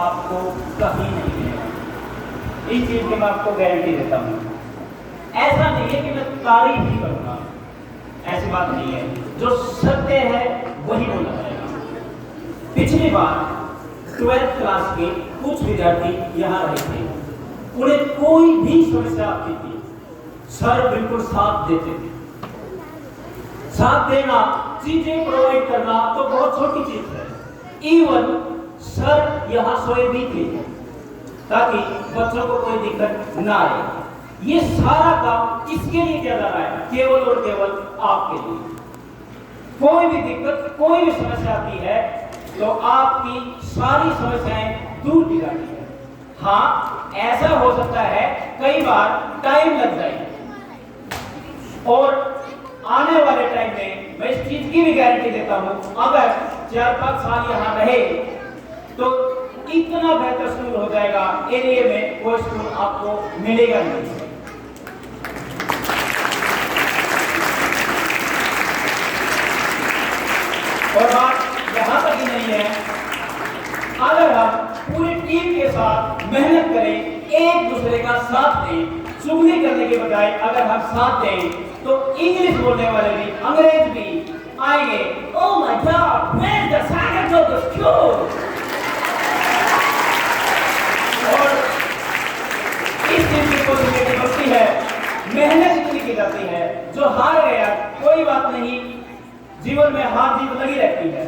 आपको कभी नहीं मिलेगा। इस चीज की मैं आपको गारंटी देता हूँ। ऐसा नहीं है कि मैं तारीफ ही करूंगा, ऐसी बात नहीं है। जो सत्य है वही बोला जाएगा। पिछली बार 12th क्लास के कुछ विद्यार्थी यहाँ रहे थे, उन्हें कोई भी समस्या आती थी, सर बिल्कुल साथ देते थे। साथ देना, चीजें प्रोवाइड करना तो बहुत छोटी चीज है। इवन सर यहाँ सोए भी थे ताकि बच्चों को कोई दिक्कत ना आए। ये सारा काम किसके लिए किया जा रहा है? केवल और केवल आपके लिए। कोई भी दिक्कत, कोई भी समस्या आती है तो आपकी सारी समस्याएं दूर की जाती है। हाँ, ऐसा हो सकता है कई बार टाइम लग जाए, और आने वाले टाइम में मैं इस चीज की भी गारंटी देता हूं, अगर 4-5 साल यहाँ रहे तो इतना बेहतर स्कूल हो जाएगा, एरिया में कोई स्कूल आपको मिलेगा नहीं। और बात यहाँ तक ही नहीं है, अगर हम पूरी टीम के साथ मेहनत करें, एक दूसरे का साथ दें, चुगली करने के बजाय अगर हम साथ दें तो इंग्लिश बोलने वाले भी, अंग्रेज भी आएंगे। Oh my God, where is the second of the school. और इस चीज की पॉसिबिलिटी होती है, मेहनत इतनी की जाती है। जो हार गया कोई बात नहीं, जीवन में हार जीत लगी रहती है।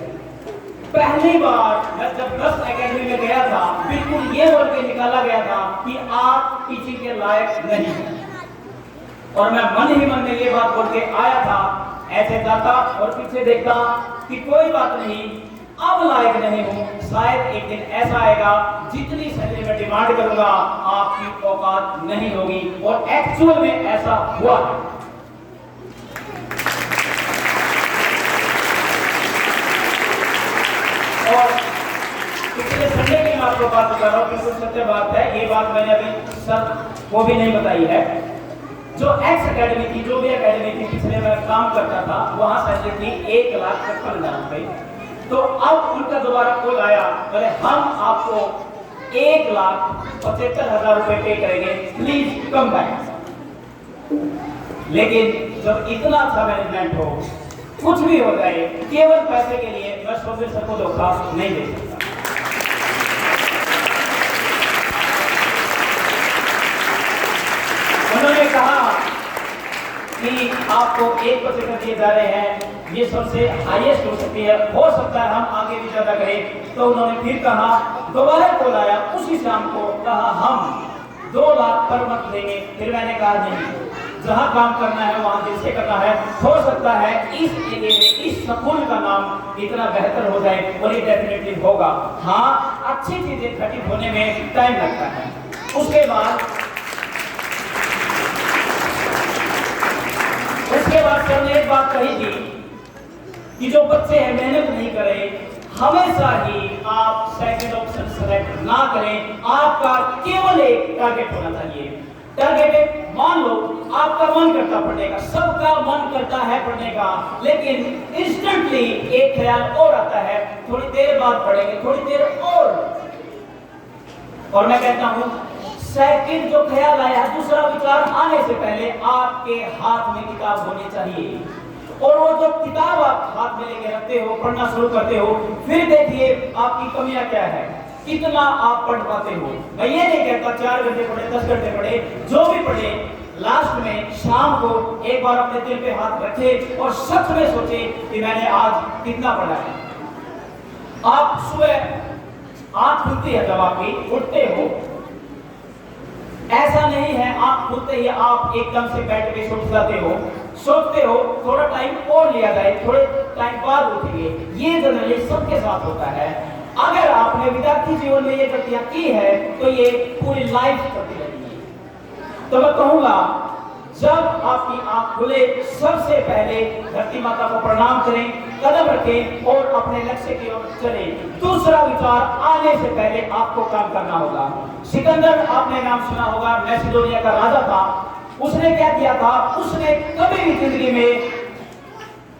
पहली बार मैं जब 10 एकेडमी में गया था, बिल्कुल ये बोल के निकाला गया था कि आप किसी के लायक नहीं हैं, और मैं मन ही मन में ये बात बोल के आया था। ऐसे जाता और पीछे देखता कि कोई बात नहीं, अब लायक नहीं हूं, शायद एक दिन ऐसा आएगा जितनी सैलरी में डिमांड करूंगा आपकी औकात नहीं होगी, और एक्चुअल में ऐसा हुआ। और पिछले संडे की मैं आपको बात बता रहा हूँ, बिल्कुल सत्य बात है। ये बात मैंने अभी सर को भी नहीं बताई है। जो एक्स एकेडमी थी, जो भी एकेडमी थी पिछले मैं काम करता था, वहां सैलरी थी 1,55,000 रुपए। तो अब उनका दोबारा कॉल आया, बोले हम आपको 1,75,000 रुपए पे करेंगे, प्लीज कम बैक। लेकिन जब इतना अच्छा मैनेजमेंट हो, कुछ भी हो जाए, केवल पैसे के लिए मैं सोफे सबको धोखा नहीं दे सकता। उन्होंने कहा कि आपको 1% दिए जा रहे हैं, ये सबसे हाईएस्ट हो सकती है, हो सकता है हम आगे भी ज्यादा करें। तो उन्होंने फिर कहा, दोबारा कॉल आया उसी शाम को, कहा हम 2 लाख पर मंथ देंगे। फिर मैंने कहा नहीं, जहां काम करना है वहां दिल से करना है। हो सकता है इस एरिया में इस स्कूल का नाम इतना बेहतर हो जाए, और ये डेफिनेटली होगा। हाँ, अच्छी चीजें घटित होने में टाइम लगता है। उसके बाद सर ने एक बात कही थी कि जो बच्चे हैं मेहनत नहीं करें, हमेशा ही आप सेकंड ऑप्शन सेलेक्ट ना करें। आपका केवल एक टारगेट होना चाहिए। टारगेट, मान लो आपका मन करता पढ़ने का, सबका मन करता है पढ़ने का, लेकिन इंस्टेंटली एक ख्याल और आता है, थोड़ी देर बाद पढ़ेंगे, थोड़ी देर और मैं कहता हूं सेकंड जो ख्याल आया, दूसरा विचार आने से पहले आपके हाथ में किताब होनी चाहिए। और वो जो किताब आप हाथ में लेके रखते हो, पढ़ना शुरू करते हो, फिर देखिए आपकी कमियां क्या है, कितना आप पढ़ पाते हो। मैं ये नहीं कहता 4 घंटे पढ़े, 10 घंटे पढ़े, जो भी पढ़े, लास्ट में शाम को एक बार अपने दिल पे हाथ रखे और सच में सोचे कि मैंने आज कितना पढ़ा है। आप सुबह आंख खुलती है, जब आपकी उठते हो, ऐसा नहीं है आप खुलते ही आप एकदम से बैठ के सोच जाते हो, सोचते हो थोड़ा टाइम और लिया जाए, थोड़े टाइम बाद उठेंगे। ये जनरली सबके साथ होता है। अगर आपने विद्यार्थी जीवन में ये गलतियां की है तो ये पूरी लाइफ करती रहेगी। तो मैं कहूंगा, जब आपकी आंख खुले, सबसे पहले धरती माता को प्रणाम करें, कदम रखें और अपने लक्ष्य की ओर चलें। दूसरा विचार आने से पहले आपको काम करना होगा। सिकंदर, आपने नाम सुना होगा, मैसिडोनिया का राजा था। उसने क्या किया था? उसने कभी भी जिंदगी में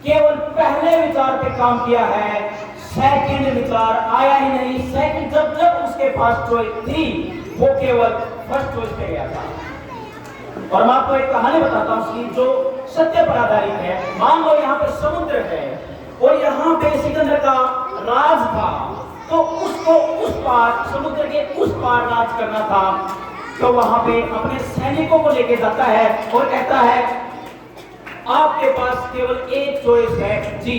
केवल पहले विचार पे काम किया है, सेकंड विचार आया ही नहीं। सेकंड जब उसके फर्स्ट चॉइस थी वो केवल फर्स्ट चॉइस पे गया था। और मैं आपको एक कहानी बताता हूं उसकी जो सत्य पर आधारित है। मान लो यहाँ पे समुद्र है और यहाँ पे सिकंदर का राज था, तो उसको उस पार, समुद्र के उस पार राज करना था। तो वहां पे अपने सैनिकों को लेके जाता है और कहता है आपके पास केवल एक चॉइस है जी,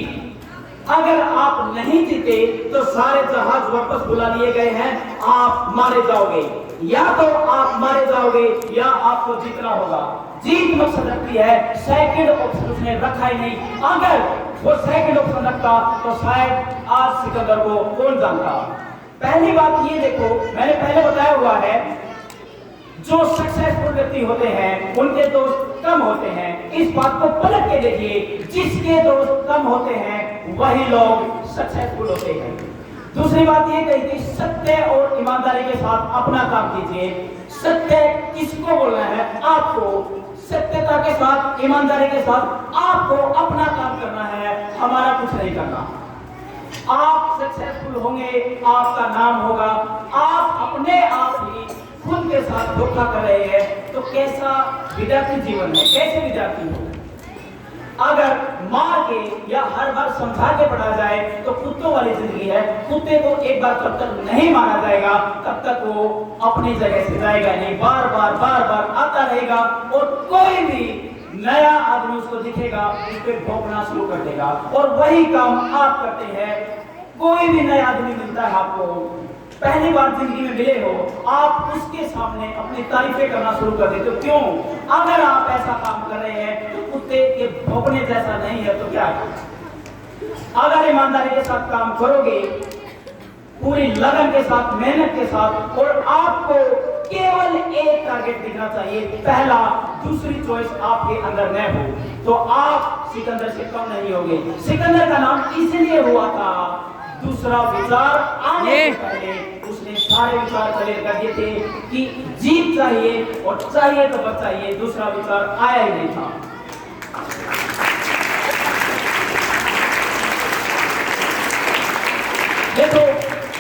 अगर आप नहीं जीते तो सारे जहाज वापस बुला लिए गए हैं, आप मारे जाओगे, या तो आप मारे जाओगे या आपको जीतना होगा। जीत मकसद रखती है, सेकंड ऑप्शन उसने रखा ही नहीं। अगर वो सेकंड ऑप्शन रखता तो शायद आज सिकंदर को कौन जानता। पहली बात ये देखो, मैंने पहले बताया हुआ है जो सक्सेसफुल व्यक्ति होते हैं उनके दोस्त कम होते हैं। इस बात को पलट के देखिए, जिसके दोस्त कम होते हैं वही लोग सक्सेसफुल होते हैं। दूसरी बात ये कही थी सत्य और ईमानदारी के साथ अपना काम कीजिए। सत्य किसको बोलना है? आपको। सत्यता के साथ, ईमानदारी के साथ आपको अपना काम करना है, हमारा कुछ नहीं करना। आप सक्सेसफुल होंगे, आपका नाम होगा। आप अपने आप ही खुद के साथ धोखा कर रहे हैं तो कैसा विद्यार्थी जीवन है, कैसे विद्यार्थी हो? अगर मार के या हर बार समझा के पढ़ा जाए तो कुत्तों वाली जिंदगी है। कुत्ते को एक बार जब तक नहीं मारा जाएगा तब तक वो अपनी जगह से जाएगा नहीं, बार बार आता रहेगा और कोई भी नया आदमी उसको दिखेगा उस पर भौंकना शुरू कर देगा। और वही काम आप करते हैं। कोई भी नया आदमी मिलता है आपको, पहली बार जिंदगी में मिले हो, आप उसके सामने अपनी तारीफें करना शुरू कर देते हो। क्यों? अगर आप ऐसा काम कर रहे हैं तो कुत्ते के भौंकने जैसा नहीं है तो क्या है? अगर ईमानदारी के साथ काम करोगे, पूरी लगन के साथ, मेहनत के साथ, और आपको केवल एक टारगेट दिखना चाहिए, पहला, दूसरी चॉइस आपके अंदर न हो, तो आप सिकंदर से कम नहीं होंगे। सिकंदर का नाम इसलिए हुआ था, दूसरा विचार आने से पहले उसने सारे विचार क्लियर कर दिए थे कि जीत चाहिए और चाहिए तो बच चाहिए, दूसरा विचार आया ही नहीं था। देखो,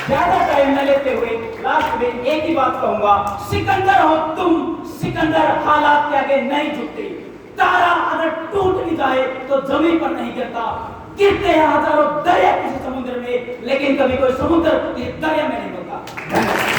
ज्यादा टाइम न लेते हुए लास्ट में एक ही बात कहूंगा, सिकंदर हो तुम, सिकंदर हालात के आगे नहीं झुकते। तारा अगर टूट भी जाए तो जमीन पर नहीं गिरता। गिरते हैं हजारों दरिया किसी समुद्र में, लेकिन कभी कोई समुद्र दरिया में नहीं होता।